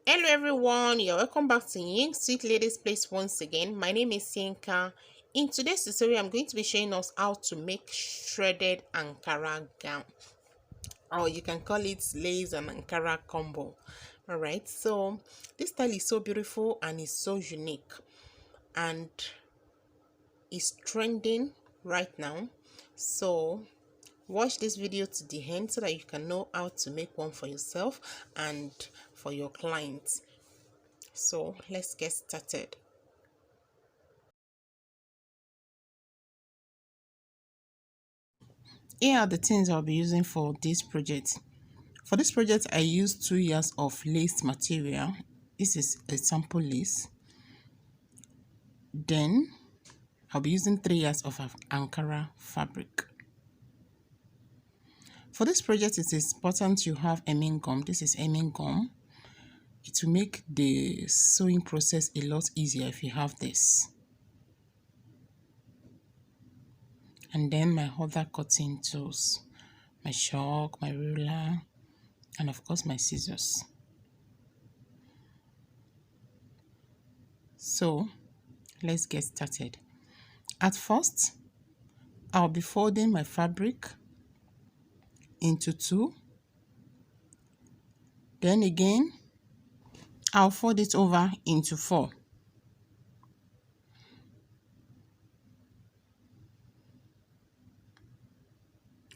Hello everyone, you're welcome back to Yin Sweet Ladies Place once again. My name is Yinka. In today's tutorial, I'm going to be showing us how to make shredded Ankara gown, or you can call it lace and Ankara combo. Alright, so this style is so beautiful and is so unique and is trending right now. So watch this video to the end so that you can know how to make one for yourself and for your clients. So let's get started. Here are the things I'll be using for this project. For this project, I used 2 yards of lace material. This is a sample lace. Then I'll be using 3 yards of Ankara fabric. For this project, it is important you have hemming gum. This is hemming gum. It will make the sewing process a lot easier if you have this. And then my other cutting tools, my chalk, my ruler, and of course my scissors. So let's get started. At first, I'll be folding my fabric into 2. Then again, I'll fold it over into 4.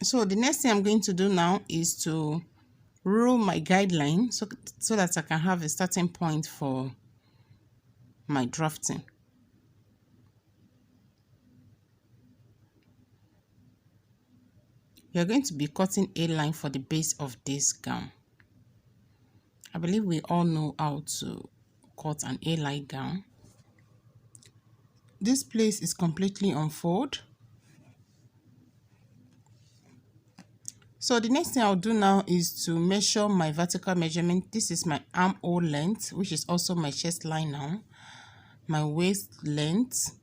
So the next thing I'm going to do now is to rule my guideline so that I can have a starting point for my drafting. We are going to be cutting a line for the base of this gown. I believe we all know how to cut an A-line gown. This place is completely unfold. So the next thing I'll do now is to measure my vertical measurement. This is my armhole length, which is also my chest line now. My waist length.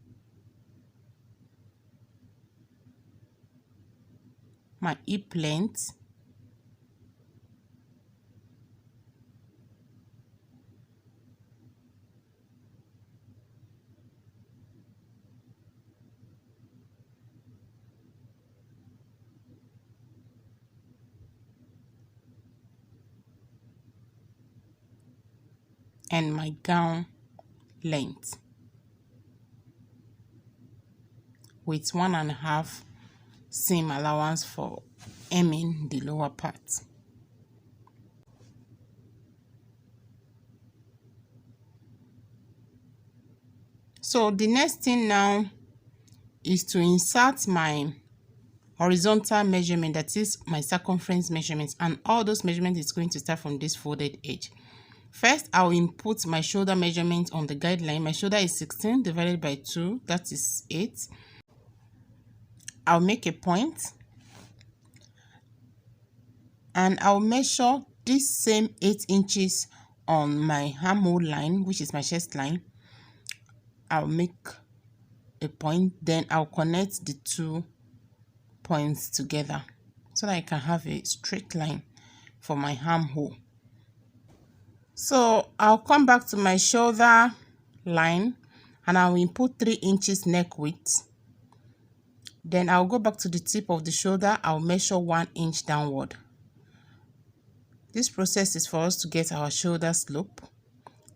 My hip length. And my gown length with 1.5 seam allowance for hemming the lower part. So the next thing now is to insert my horizontal measurement, that is my circumference measurements, and all those measurements is going to start from this folded edge. First, I'll input my shoulder measurement on the guideline. My shoulder is 16 divided by 2, that is 8. I'll make a point and I'll measure this same 8 inches on my armhole line, which is my chest line. I'll make a point, then I'll connect the 2 points together so that I can have a straight line for my armhole. So I'll come back to my shoulder line and I'll input 3 inches neck width. Then I'll go back to the tip of the shoulder. I'll measure 1 inch downward. This process is for us to get our shoulder slope.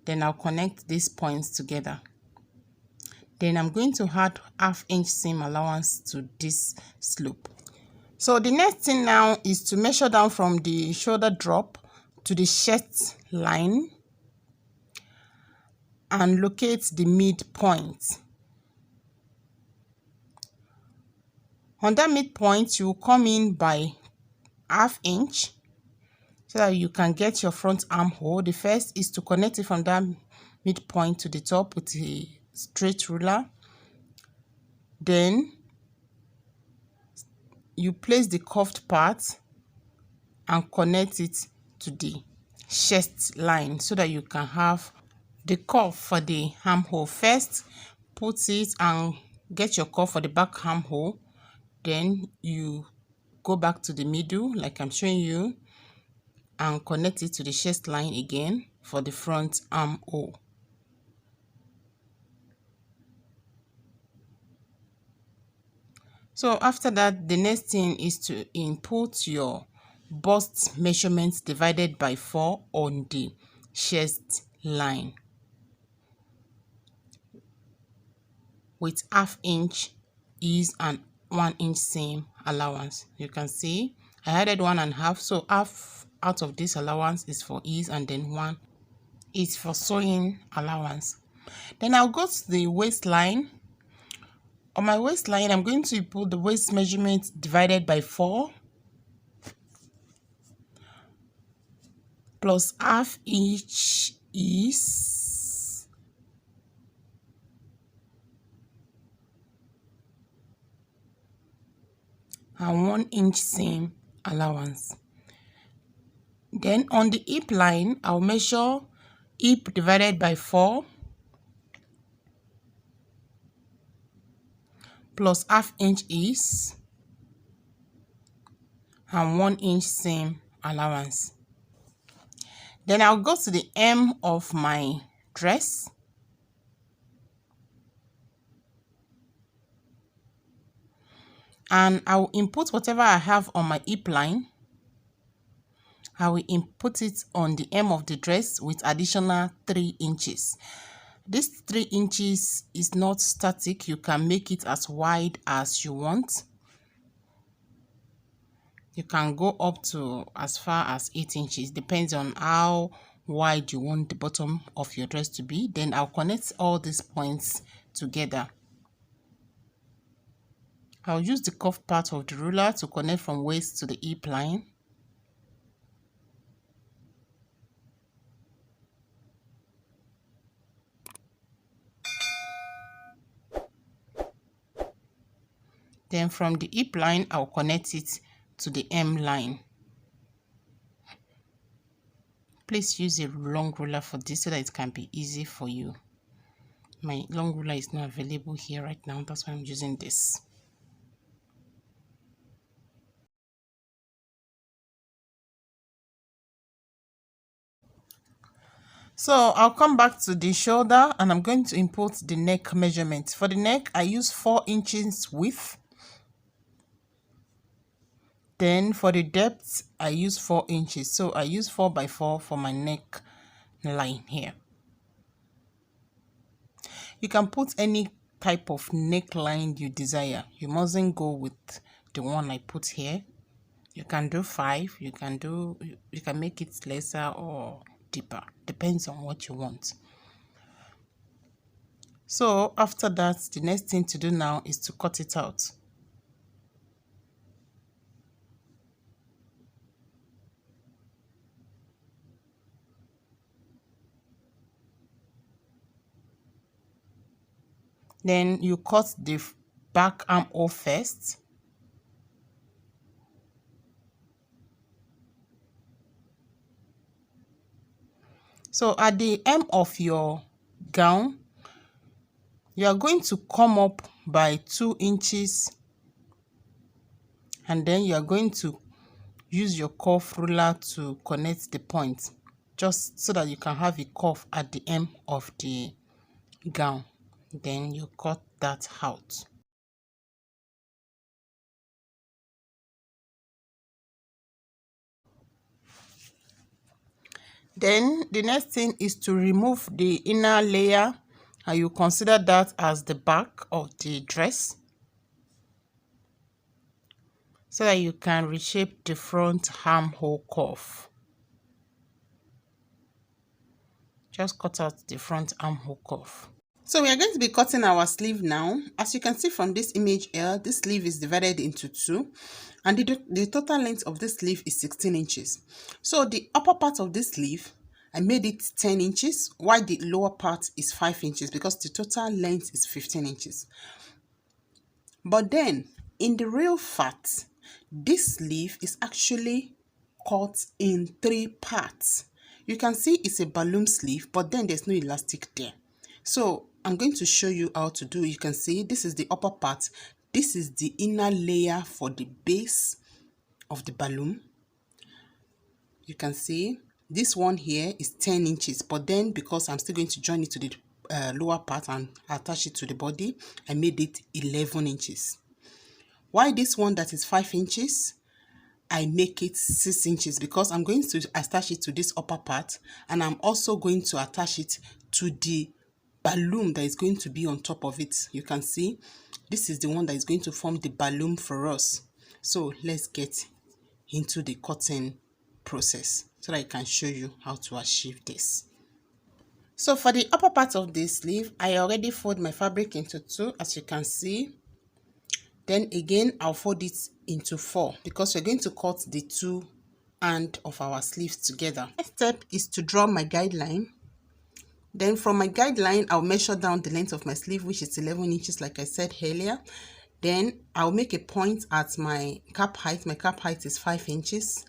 Then I'll connect these points together. Then I'm going to add 1/2 inch seam allowance to this slope. So the next thing now is to measure down from the shoulder drop to the chest line and locate the midpoint. On that midpoint, you will come in by 1/2 inch so that you can get your front armhole. The first is to connect it from that midpoint to the top with a straight ruler. Then you place the curved part and connect it to the chest line so that you can have the curve for the armhole. First, put it and get your curve for the back armhole. Then you go back to the middle like I'm showing you and connect it to the chest line again. for the front armhole. So after that, the next thing is to input your bust measurements divided by 4 on the chest line with ½ inch ease and 1 inch seam allowance. You can see I added 1.5, so half out of this allowance is for ease and then 1 is for sewing allowance. Then I'll go to the waistline. On my waistline, I'm going to put the waist measurement divided by 4 plus ½ inch ease and 1 inch seam allowance. Then on the hip line, I'll measure hip divided by 4 plus ½ inch ease and 1 inch seam allowance. Then I'll go to the hem of my dress. And I will input whatever I have on my hip line. I will input it on the hem of the dress with additional 3 inches. This 3 inches is not static. You can make it as wide as you want. You can go up to as far as 8 inches. Depends on how wide you want the bottom of your dress to be. Then I'll connect all these points together. I'll use the curved part of the ruler to connect from waist to the hip line. Then from the hip line, I'll connect it to the hem line. Please use a long ruler for this so that it can be easy for you. My long ruler is not available here right now, that's why I'm using this. So I'll come back to the shoulder and I'm going to input the neck measurement. For the neck, I use 4 inches width. Then for the depth, I use 4 inches. So I use 4 by 4 for my neck line here. You can put any type of neckline you desire. You mustn't go with the one I put here. You can do 5, you can make it lesser or deeper. Depends on what you want. So after that, the next thing to do now is to cut it out. Then you cut the back armhole first. So at the hem of your gown, you are going to come up by 2 inches and then you are going to use your curve ruler to connect the point, just so that you can have a curve at the hem of the gown. Then you cut that out. Then the next thing is to remove the inner layer, and you consider that as the back of the dress, so that you can reshape the front armhole curve. Just cut out the front armhole curve. So we are going to be cutting our sleeve now. As you can see from this image here, this sleeve is divided into 2, and the total length of this sleeve is 16 inches. So the upper part of this sleeve, I made it 10 inches, while the lower part is 5 inches because the total length is 15 inches. But then, in the real fact, this sleeve is actually cut in 3 parts. You can see it's a balloon sleeve, but then there's no elastic there. So I'm going to show you how to do it. You can see this is the upper part. This is the inner layer for the base of the balloon. You can see This one here is 10 inches, but then because I'm still going to join it to the lower part and attach it to the body, I made it 11 inches. Why this one that is 5 inches? I make it 6 inches because I'm going to attach it to this upper part, and I'm also going to attach it to the balloon that is going to be on top of it. You can see this is the one that is going to form the balloon for us. So let's get into the cutting process so that I can show you how to achieve this. So for the upper part of this sleeve, I already fold my fabric into two, as you can see. Then again, I'll fold it into four because we're going to cut the two ends of our sleeves together. Next step is to draw my guideline. Then from my guideline, I'll measure down the length of my sleeve, which is 11 inches, like I said earlier. Then I'll make a point at my cap height. My cap height is 5 inches.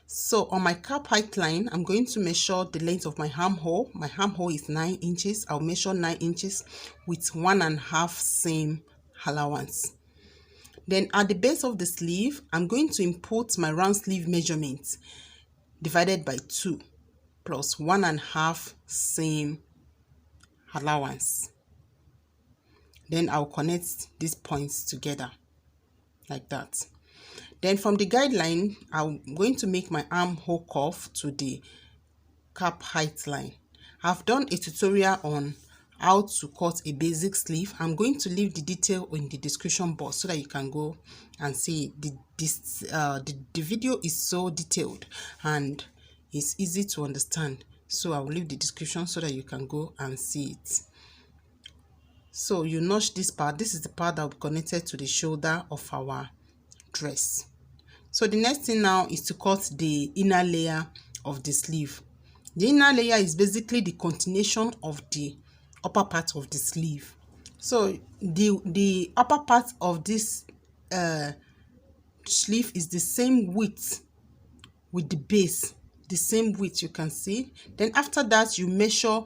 So on my cap height line, I'm going to measure the length of my armhole. My armhole is 9 inches. I'll measure 9 inches with 1.5 seam allowance. Then at the base of the sleeve, I'm going to input my round sleeve measurement divided by 2 plus 1.5 seam allowance. Then I'll connect these points together like that. Then from the guideline, I'm going to make my armhole curve to the cap height line. I've done a tutorial on how to cut a basic sleeve. I'm going to leave the detail in the description box so that you can go and see the video is so detailed and it's easy to understand. So I'll leave the description so that you can go and see it. So you notch this part. This is the part that will be connected to the shoulder of our dress. So the next thing now is to cut the inner layer of the sleeve. The inner layer is basically the continuation of the upper part of the sleeve. So the upper part of this sleeve is the same width with the base, the same width, you can see. Then after that, you measure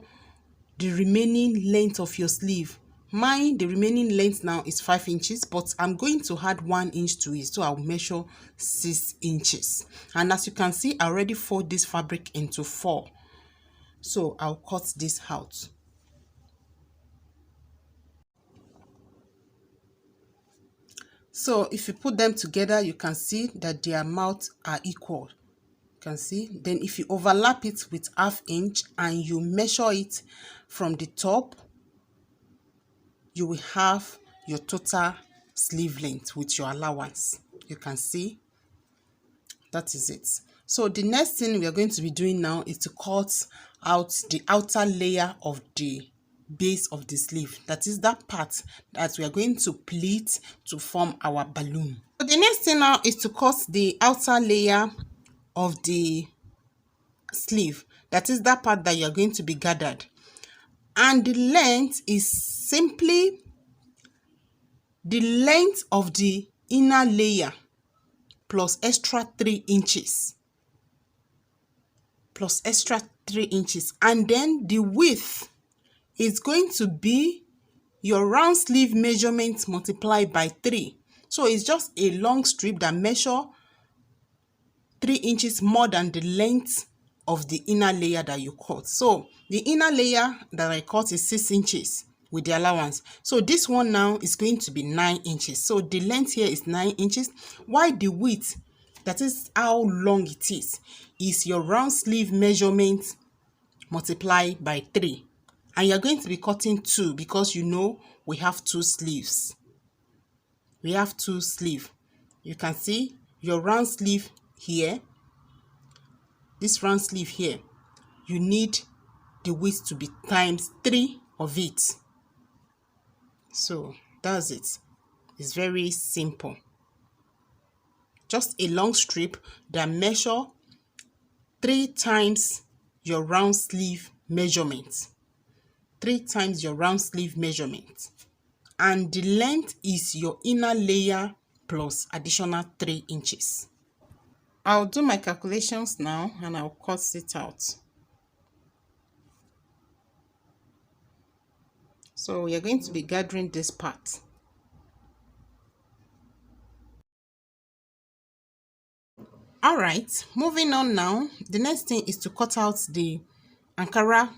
the remaining length of your sleeve. Mine, the remaining length now is 5 inches, but I'm going to add 1 inch to it, so I'll measure 6 inches. And as you can see, I already fold this fabric into 4. So I'll cut this out. So if you put them together, you can see that their mouths are equal. You can see. Then if you overlap it with 1/2 inch and you measure it from the top, you will have your total sleeve length with your allowance. You can see that is it. So the next thing we are going to be doing now is to cut out the outer layer of the base of the sleeve. That is that part that we are going to pleat to form our balloon. So the next thing now is to cut the outer layer of the sleeve. That is that part that you are going to be gathered. And the length is simply the length of the inner layer plus extra 3 inches. Plus extra 3 inches. And then the width is going to be your round sleeve measurement multiplied by 3. So it's just a long strip that measure 3 inches more than the length of the inner layer that you cut. So the inner layer that I cut is 6 inches with the allowance. So this one now is going to be 9 inches. So the length here is 9 inches, while the width, that is how long it is your round sleeve measurement multiplied by 3. And you're going to be cutting 2 because you know we have 2 sleeves. We have 2 sleeves. You can see your round sleeve here, this round sleeve here, you need the width to be times 3 of it. So that's it. It's very simple. Just a long strip that measure 3 times your round sleeve measurement. 3 times your round sleeve measurement. And the length is your inner layer plus additional 3 inches. I'll do my calculations now and I'll cut it out. So we are going to be gathering this part. All right, moving on now. The next thing is to cut out the Ankara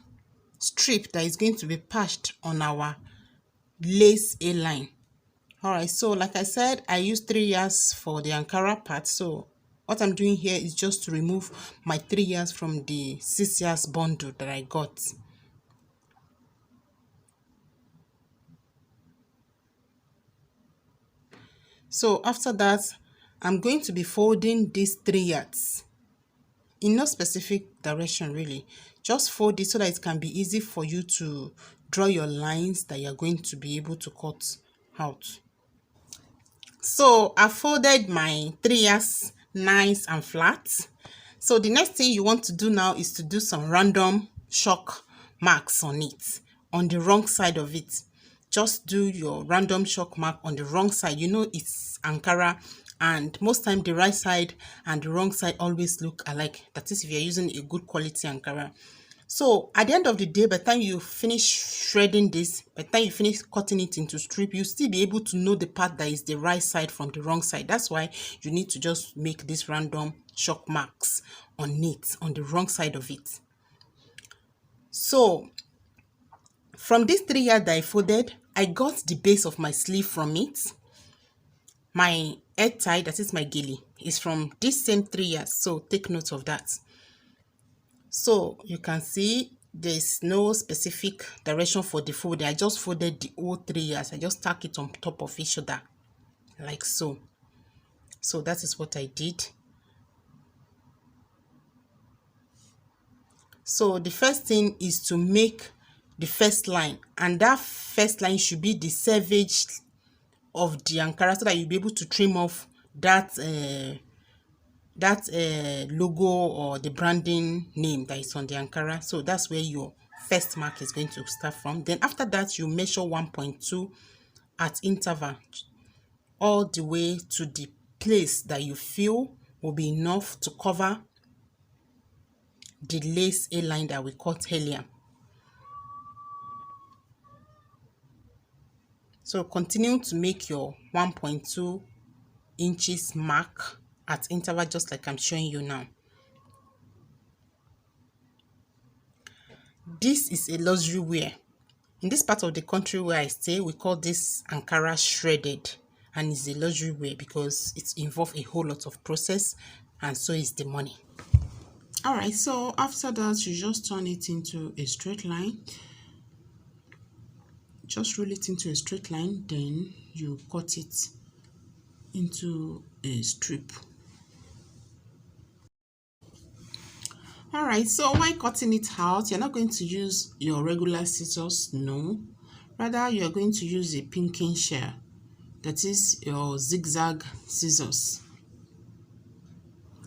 strip that is going to be patched on our lace A-line. All right, so like I said, I used 3 yards for the Ankara part. So what I'm doing here is just to remove my 3 yards from the 6 yards bundle that I got. So after that, I'm going to be folding these 3 yards in no specific direction really. Just fold it so that it can be easy for you to draw your lines that you're going to be able to cut out. So I folded my 3 yards nice and flat. So the next thing you want to do now is to do some random shock marks on it, on the wrong side of it. Just do your random shock mark on the wrong side. You know it's Ankara, and most time the right side and the wrong side always look alike. That is if you're using a good quality Ankara. So at the end of the day, by the time you finish shredding this, by the time you finish cutting it into strip, you still be able to know the part that is the right side from the wrong side. That's why you need to just make these random shock marks on it, on the wrong side of it. So from this 3 yards that I folded, I got the base of my sleeve from it. My head tie, that is my gilly, is from this same 3 yards. So take note of that. So you can see there's no specific direction for the folding. I just folded the whole 3 yards. I just tack it on top of each other like so. So that is what I did. So the first thing is to make the first line, and that first line should be the selvedge of the Ankara so that you'll be able to trim off that logo or the branding name that is on the Ankara. So that's where your first mark is going to start from. Then after that, you measure 1.2 at interval all the way to the place that you feel will be enough to cover the lace A-line that we cut earlier. So continue to make your 1.2 inches mark at interval just like I'm showing you now. This is a luxury wear. In this part of the country where I stay, we call this Ankara shredded, and it's a luxury wear because it involves a whole lot of process, and so is the money. All right, so after that, you just turn it into a straight line. Just roll it into a straight line, then you cut it into a strip. All right, so while cutting it out, you're not going to use your regular scissors, no. Rather, you're going to use a pinking shear, that is your zigzag scissors.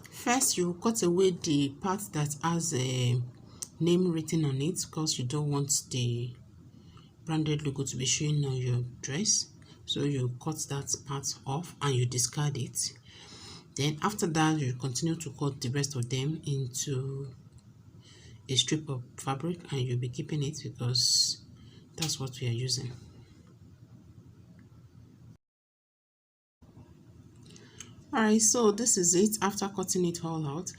First, you cut away the part that has a name written on it because you don't want the branded logo to be showing on your dress. So you cut that part off and you discard it. Then after that, you continue to cut the rest of them into a strip of fabric, and you'll be keeping it because that's what we are using. Alright, so this is it. After cutting it all out,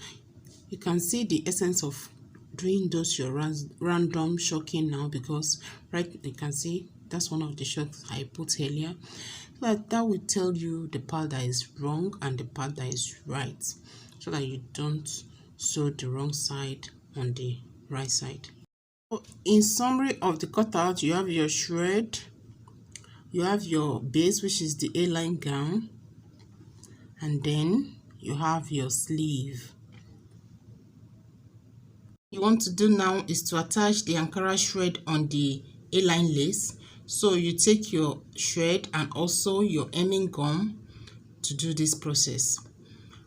you can see the essence of doing those your random shocking now, because right, you can see that's one of the shocks I put earlier. But that will tell you the part that is wrong and the part that is right, so that you don't sew the wrong side on the right side. So in summary of the cutout, you have your shred, you have your base, which is the A-line gown, and then you have your sleeve. You want to do now is to attach the Ankara shred on the A-line lace. So you take your shred and also your hemming gum to do this process.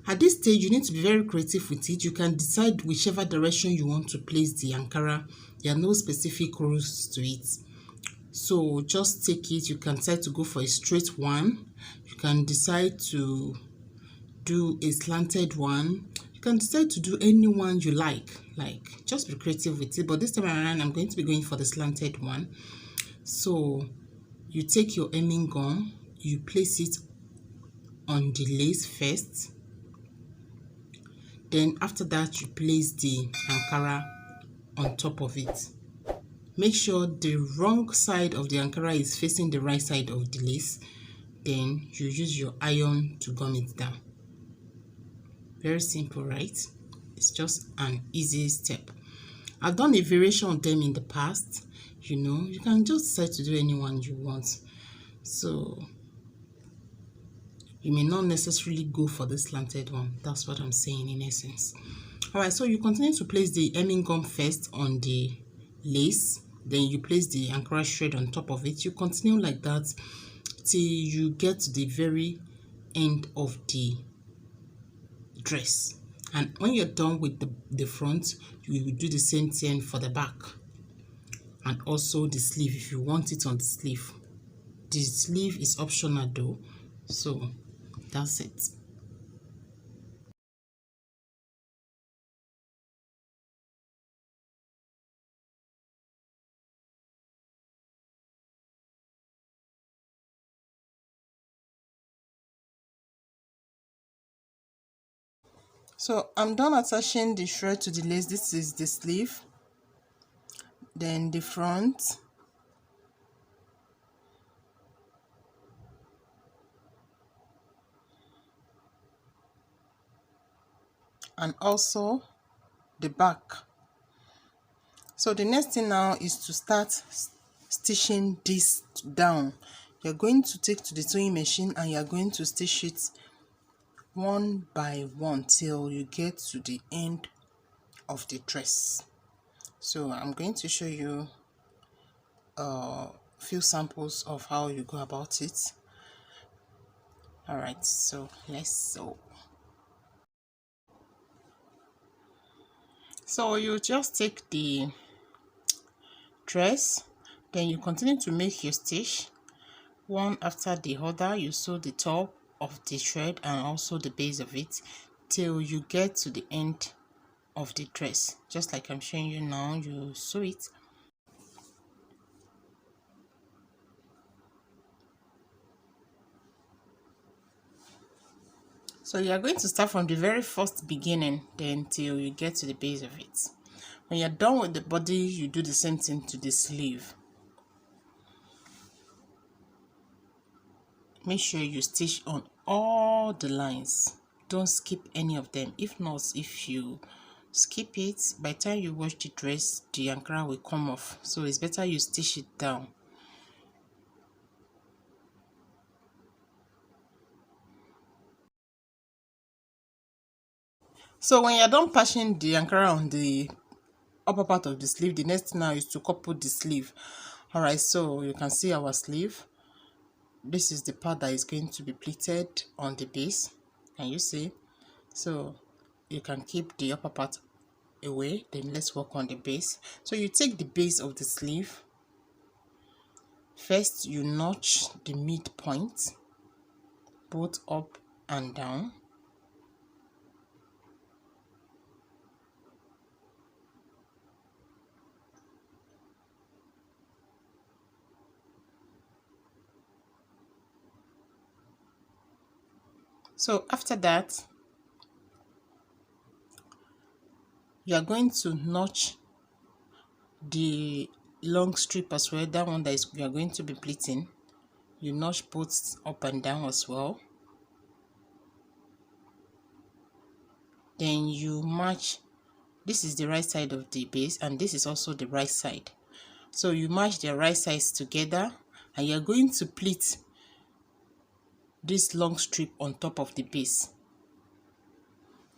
At this stage, you need to be very creative with it. You can decide whichever direction you want to place the Ankara. There are no specific rules to it. So just take it. You can decide to go for a straight one. You can decide to do a slanted one. You can decide to do any one you like just be creative with it. But this time around, I'm going to be going for the slanted one. So you take your hemming gum, you place it on the lace first. Then after that, you place the Ankara on top of it. Make sure the wrong side of the Ankara is facing the right side of the lace. Then you use your iron to gum it down. Very simple, right? It's just an easy step. I've done a variation of them in the past. You can just decide to do any one you want. So you may not necessarily go for the slanted one. That's what I'm saying in essence. Alright, so you continue to place the hemming gum first on the lace. Then you place the Ankara shred on top of it. You continue like that till you get to the very end of the dress. And when you're done with the front, you will do the same thing for the back. And also the sleeve if you want it on the sleeve. The sleeve is optional though. So that's it. So I'm done attaching the shred to the lace. This is the sleeve, then the front, and also the back. So the next thing now is to start stitching this down. You're going to take to the sewing machine and you're going to stitch it one by one till you get to the end of the dress. So I'm going to show you a few samples of how you go about it. Alright, so let's sew. So you just take the dress, then you continue to make your stitch one after the other. You sew the top of the thread and also the base of it till you get to the end of the dress. Just like I'm showing you now, you sew it. So you are going to start from the very first beginning then till you get to the base of it. When you're done with the body, you do the same thing to the sleeve. Make sure you stitch on all the lines. Don't skip any of them. If not, if you skip it, by the time you wash the dress, the Ankara will come off. So it's better you stitch it down. So when you're done patching the Ankara on the upper part of the sleeve, the next thing now is to couple the sleeve. Alright, so you can see our sleeve. This is the part that is going to be pleated on the base. Can you see? So you can keep the upper part away, then let's work on the base. So you take the base of the sleeve. First you notch the midpoint both up and down. So after that, you are going to notch the long strip as well, that one that is you are going to be pleating. You notch both up and down as well. Then you match, this is the right side of the base and this is also the right side. So you match the right sides together and you're going to pleat this long strip on top of the base.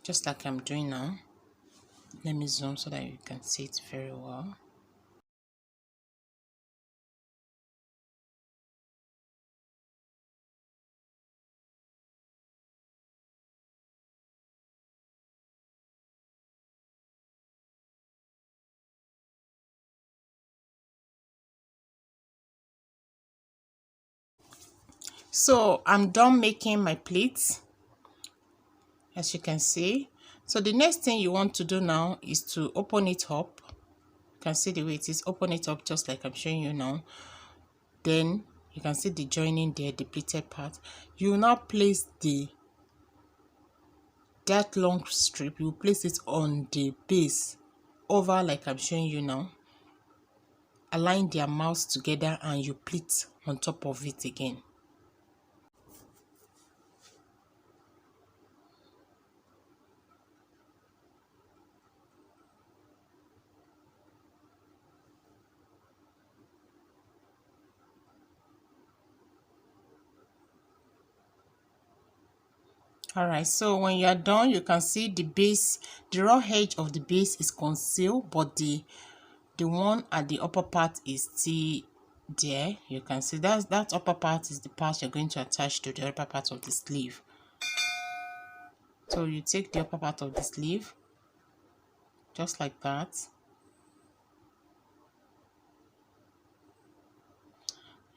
Just like I'm doing now. Let me zoom so that you can see it very well. So I'm done making my pleats, as you can see. So the next thing you want to do now is to open it up. You can see the way it is. Open it up just like I'm showing you now. Then you can see the joining there, the pleated part. You will now place the that long strip, you place it on the base over like I'm showing you now. Align their mouths together and you pleat on top of it again. Alright, so when you are done, you can see the base, the raw edge of the base is concealed, but the one at the upper part is still there. You can see that upper part is the part you're going to attach to the upper part of the sleeve. So you take the upper part of the sleeve just like that.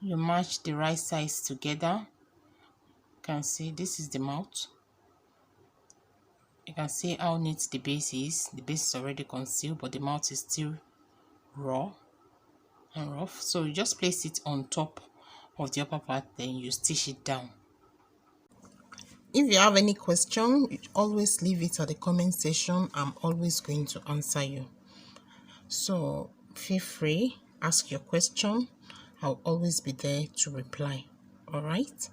You match the right sides together. You can see this is the mouth. You can see how neat the base is. The base is already concealed, but the mouth is still raw and rough. So you just place it on top of the upper part, then you stitch it down. If you have any question, you always leave it at the comment section. I'm always going to answer you. So feel free, ask your question. I'll always be there to reply. All right?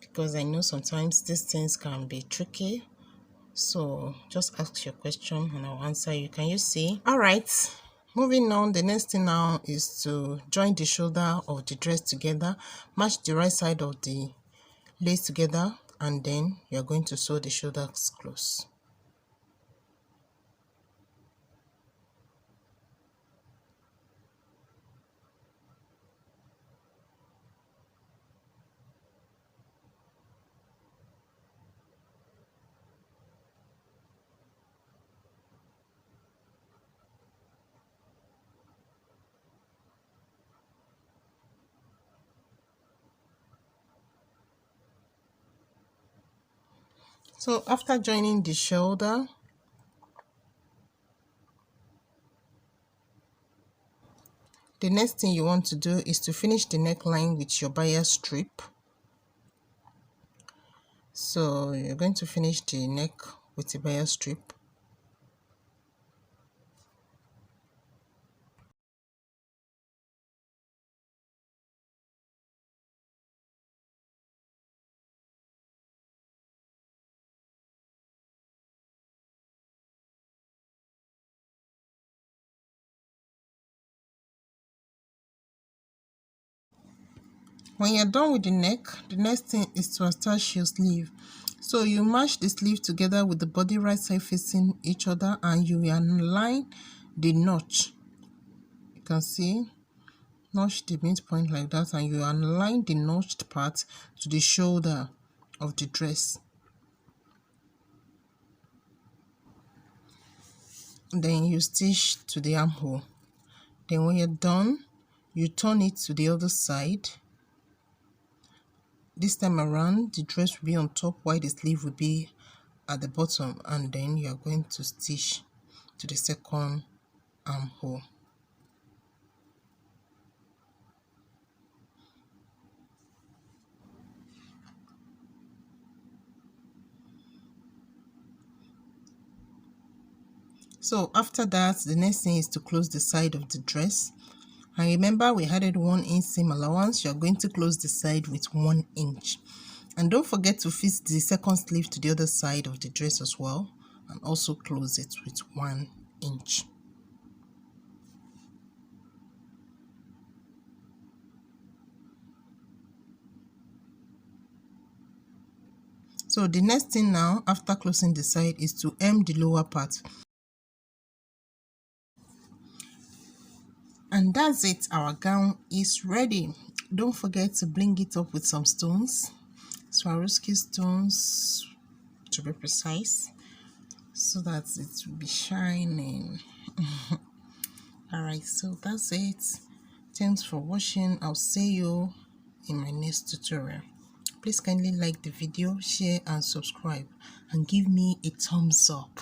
Because I know sometimes these things can be tricky. So just ask your question and I'll answer you. Can you see? All right. Moving on, the next thing now is to join the shoulder of the dress together. Match the right side of the lace together, and then you're going to sew the shoulders close. So after joining the shoulder, the next thing you want to do is to finish the neckline with your bias strip. So you're going to finish the neck with the bias strip. When you're done with the neck, the next thing is to attach your sleeve. So you match the sleeve together with the body right side facing each other, and you will align the notch. You can see, notch the midpoint like that, and you align the notched part to the shoulder of the dress. Then you stitch to the armhole. Then when you're done, you turn it to the other side. This time around, the dress will be on top while the sleeve will be at the bottom, and then you are going to stitch to the second armhole. So after that, the next thing is to close the side of the dress. And remember, we added 1 inch seam allowance. You're going to close the side with 1 inch. And don't forget to fit the second sleeve to the other side of the dress as well, and also close it with 1 inch. So the next thing now, after closing the side, is to hem the lower part. And that's it, our gown is ready. Don't forget to bling it up with some stones, Swarovski stones to be precise, so that it will be shining. Alright, so that's it. Thanks for watching. I'll see you in my next tutorial. Please kindly like the video, share and subscribe, and give me a thumbs up.